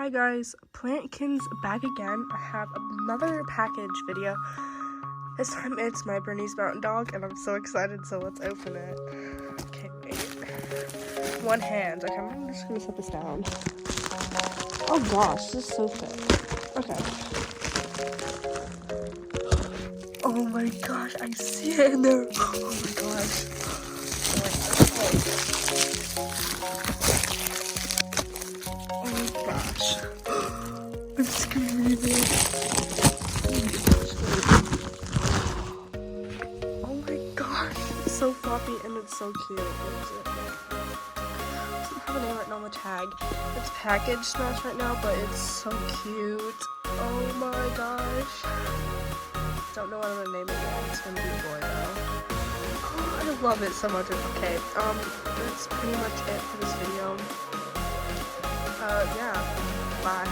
Hi guys, Webkinz back again. I have another package video. This time it's my Bernese mountain dog and I'm so excited, so let's open it. Okay, wait. One hand. Okay, I'm just gonna set this down. Oh gosh, this is so thick. Okay. Oh my gosh, I see it in there. Oh my gosh. Oh my gosh. I'm screaming. Oh my gosh. It's so floppy and it's so cute. It doesn't have a name right now on the tag. It's package smash right now, but it's so cute. Oh my gosh. Don't know what I'm gonna name it yet. It's gonna be a boy though. Oh, I love it so much. Okay, that's pretty much it for this video. Yeah, bye.